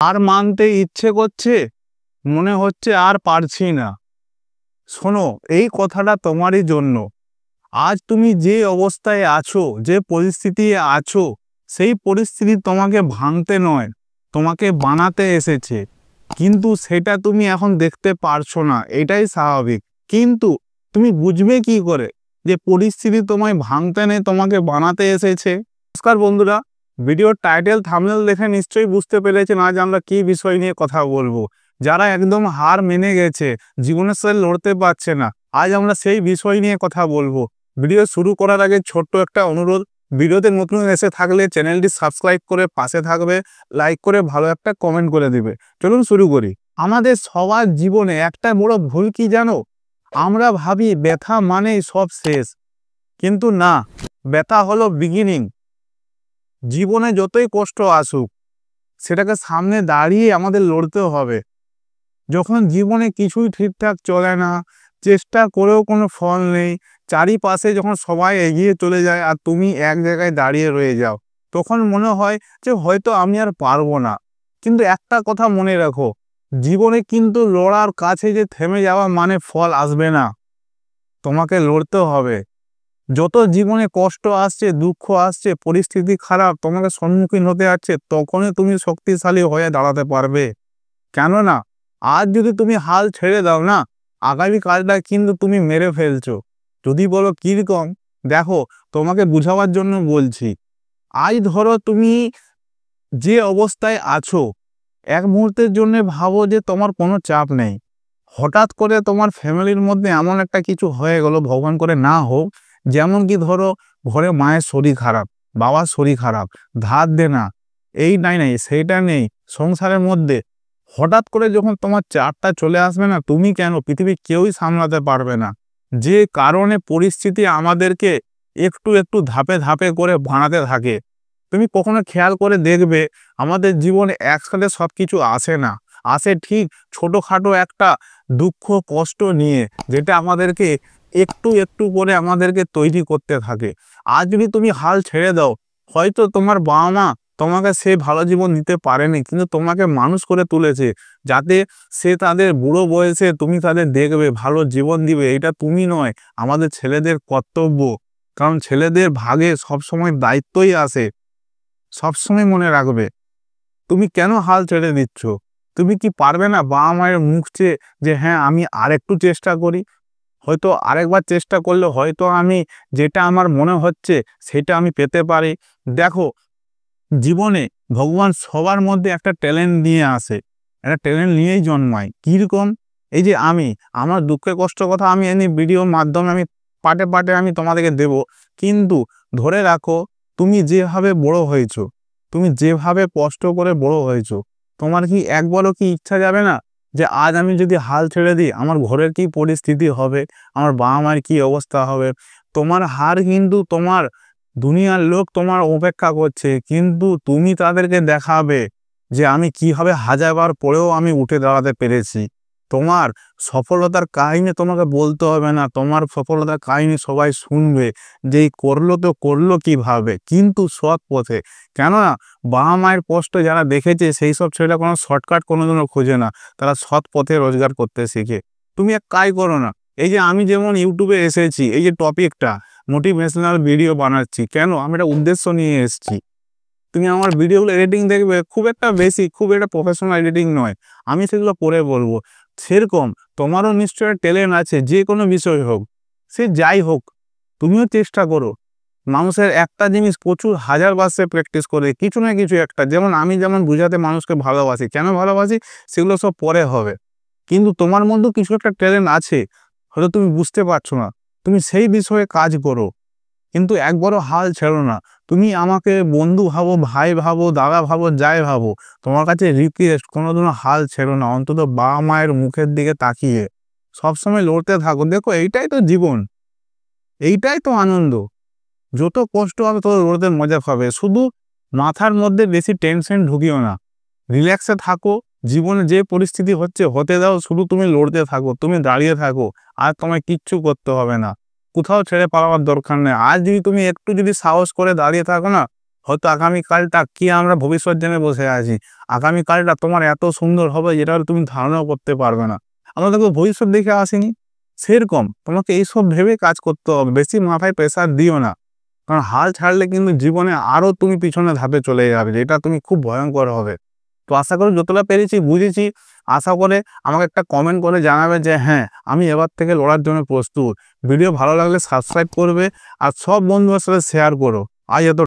আর মানতে ইচ্ছে করছে, মনে হচ্ছে আর পারছি না। শোনো, এই কথাটা তোমারই জন্য। আজ তুমি যে অবস্থায় আছো, যে পরিস্থিতি আছো, সেই পরিস্থিতি তোমাকে ভাঙতে নয়, তোমাকে বানাতে এসেছে। কিন্তু সেটা তুমি এখন দেখতে পারছো না, এটাই স্বাভাবিক। কিন্তু তুমি বুঝবে কি করে যে পরিস্থিতি তোমায় ভাঙতে নেই, তোমাকে বানাতে এসেছে? নমস্কার বন্ধুরা, ভিডিওর টাইটেল থাম্বনেল দেখে নিশ্চয়ই বুঝতে পেরেছেন আজ আমরা কি বিষয় নিয়ে কথা বলবো। যারা একদম হার মেনে গেছে, জীবনের সাথে লড়তে পারছে না, আজ আমরা সেই বিষয় নিয়ে কথা বলবো। ভিডিও শুরু করার আগে ছোট্ট একটা অনুরোধ, ভিডিওতে নতুন এসে থাকলে চ্যানেলটি সাবস্ক্রাইব করে পাশে থাকবে, লাইক করে ভালো একটা কমেন্ট করে দিবে। চলুন শুরু করি। আমাদের সবার জীবনে একটা বড় ভুল কি জানো? আমরা ভাবি ব্যথা মানেই সব শেষ, কিন্তু না, ব্যথা হলো বিগিনিং। জীবনে যতই কষ্ট আসুক, সেটাকে সামনে দাঁড়িয়ে আমাদের লড়তে হবে। যখন জীবনে কিছুই ঠিকঠাক চলে না, চেষ্টা করেও কোনো ফল নেই, চারিপাশে যখন সবাই এগিয়ে চলে যায় আর তুমি এক জায়গায় দাঁড়িয়ে রয়ে যাও, তখন মনে হয় যে হয়তো আমি আর পারবো না। কিন্তু একটা কথা মনে রাখো, জীবনে কিন্তু লড়ার কাছে যে থেমে যাওয়া মানে ফল আসবে না, তোমাকে লড়তে হবে। যত জীবনে কষ্ট আসছে, দুঃখ আসছে, পরিস্থিতি খারাপ তোমাকে সম্মুখীন হতে যাচ্ছে, তখনই তুমি শক্তিশালী হয়ে দাঁড়াতে পারবে। কেননা আজ যদি তুমি হাল ছেড়ে দাও না, আগামী কালটা কিন্তু তুমি মেরে ফেলছো। যদি বলো কিরকম, দেখো, তোমাকে বুঝাবার জন্য বলছি। আজ ধরো তুমি যে অবস্থায় আছো, এক মুহূর্তের জন্য ভাবো যে তোমার কোনো চাপ নেই। হঠাৎ করে তোমার ফ্যামিলির মধ্যে এমন একটা কিছু হয়ে গেল, ভগবান করে না হোক, যেমন কি ধরো ঘরে মায়ের শরীর খারাপ, বাবার শরীর খারাপ, ধার দেনা, এই নাই নাই সেইটা নেই, সংসারের মধ্যে হঠাৎ করে যখন তোমার চাপটা চলে আসবে না, তুমি কেন, পৃথিবীর কেউই সামলাতে পারবে না। যে কারণে পরিস্থিতি আমাদেরকে একটু একটু ধাপে ধাপে করে বানাতে থাকে। তুমি কখনো খেয়াল করে দেখবে, আমাদের জীবনে একসাথে সব কিছু আসে না, আসে ঠিক ছোটোখাটো একটা দুঃখ কষ্ট নিয়ে, যেটা আমাদেরকে একটু একটু করে আমাদেরকে তৈরি করতে থাকে। আজ যদি তুমি হাল ছেড়ে দাও, হয়তো তোমার বাবা মা তোমাকে সে ভালো জীবন দিতে পারেনি, কিন্তু তোমাকে মানুষ করে তুলেছে যাতে সে তাদের বুড়ো বয়সে তুমি তাদের দেখবে, ভালো জীবন দিবে। এটা তুমি নয়, আমাদের ছেলেদের কর্তব্য। কারণ ছেলেদের ভাগে সবসময় দায়িত্বই আসে। সবসময় মনে রাখবে, তুমি কেন হাল ছেড়ে দিচ্ছ? তুমি কি পারবে না বাবা মায়ের মুখ চেয়ে যে হ্যাঁ আমি আরেকটু চেষ্টা করি, হয়তো আরেকবার চেষ্টা করলে হয়তো আমি যেটা আমার মনে হচ্ছে সেটা আমি পেতে পারি? দেখো, জীবনে ভগবান সবার মধ্যে একটা ট্যালেন্ট নিয়ে আসে, একটা ট্যালেন্ট নিয়েই জন্মায়। কীরকম? এই যে আমি আমার দুঃখের কষ্ট কথা আমি এনে ভিডিওর মাধ্যমে আমি পার্টে পার্টে আমি তোমাদেরকে দেব। কিন্তু ধরে রাখো, তুমি যেভাবে বড় হয়েছো, তুমি যেভাবে কষ্ট করে বড় হয়েছো, তোমার কি একবারও কি ইচ্ছা যাবে না যে আজ আমি যদি হাল ছেড়ে দিই, আমার ঘরের কি পরিস্থিতি হবে, আমার বাবা মায়ের কি অবস্থা হবে? তোমার হার কিন্তু তোমার দুনিয়ার লোক তোমার অপেক্ষা করছে, কিন্তু তুমি তাদেরকে দেখাবে যে আমি কিভাবে হাজারবার পরেও আমি উঠে দাঁড়াতে পেরেছি। তোমার সফলতার কাহিনী তোমাকে বলতে হবে না, তোমার সফলতার কাহিনী সবাই শুনবে যে এই করলো তো করলো কিভাবে, কিন্তু সৎ পথে। কেননা বাবা মায়ের কষ্ট যারা দেখেছে, সেই সব ছেলেরা কোনো শর্টকাট কোনোদিনও খোঁজে না, তারা সৎ পথে রোজগার করতে শিখে। তুমি এক কাজ করো না, এই যে আমি যেমন ইউটিউবে এসেছি, এই যে টপিকটা মোটিভেশনাল ভিডিও বানাচ্ছি, কেন? আমি একটা উদ্দেশ্য নিয়ে এসেছি। তুমি আমার ভিডিওগুলো এডিটিং দেখবে, খুব একটা বেশি, খুব একটা প্রফেশনাল এডিটিং নয়, আমি সেগুলো পরে বলবো। সেরকম তোমারও নিশ্চয়ই ট্যালেন্ট আছে, যে কোনো বিষয় হোক, সে যাই হোক, তুমিও চেষ্টা করো। মানুষের একটা জিনিস প্রচুর হাজারবার সে প্র্যাকটিস করে কিছু না কিছু একটা, যেমন আমি যেমন বুঝাতে মানুষকে ভালোবাসি, কেন ভালোবাসি সেগুলো সব পরে হবে। কিন্তু তোমার মধ্যেও কিছু একটা ট্যালেন্ট আছে, হয়তো তুমি বুঝতে পারছো না, তুমি সেই বিষয়ে কাজ করো। কিন্তু একবারও হাল ছেড়ো না। তুমি আমাকে বন্ধু ভাবো, ভাই ভাবো, দাদা ভাবো, যাই ভাবো, তোমার কাছে রিকোয়েস্ট, কোনোদিনও হাল ছেড়ো না। অন্তত বাবা মায়ের মুখের দিকে তাকিয়ে সবসময় লড়তে থাকো। দেখো, এইটাই তো জীবন, এইটাই তো আনন্দ। যত কষ্ট হবে তত লড়তে মজা পাবে। শুধু মাথার মধ্যে বেশি টেনশন ঢুকিও না, রিল্যাক্সে থাকো। জীবনে যে পরিস্থিতি হচ্ছে হতে দাও, শুধু তুমি লড়তে থাকো, তুমি দাঁড়িয়ে থাকো, আর তোমায় কিচ্ছু করতে হবে না। কোথাও ছেড়ে পালাবার দরকার নেই। আজ যদি তুমি একটু যদি সাহস করে দাঁড়িয়ে থাকো না, হয়তো আগামীকালটা কি আমরা ভবিষ্যৎ জেনে বসে আছি, আগামীকালটা তোমার এত সুন্দর হবে যেটা তুমি ধারণাও করতে পারবে না। আমরা দেখো ভবিষ্যৎ দেখে আসিনি, সেরকম তোমাকে এইসব ভেবে কাজ করতে হবে, বেশি মাথায় প্রেশার দিও না, কারণ হাল ছাড়লে কিন্তু জীবনে আরও তুমি পিছনে ধাপে চলে যাবে, যেটা তুমি খুব ভয়ঙ্কর হবে। তো আশা করি যতটা পেরেছি বুঝেছি। আশা করে আমাকে একটা কমেন্ট করে জানাবে যে হ্যাঁ আমি এবার থেকে লড়ার জন্য প্রস্তুত। ভিডিও ভালো লাগলে সাবস্ক্রাইব করবে আর সব বন্ধুদের সাথে শেয়ার করো। আজ এত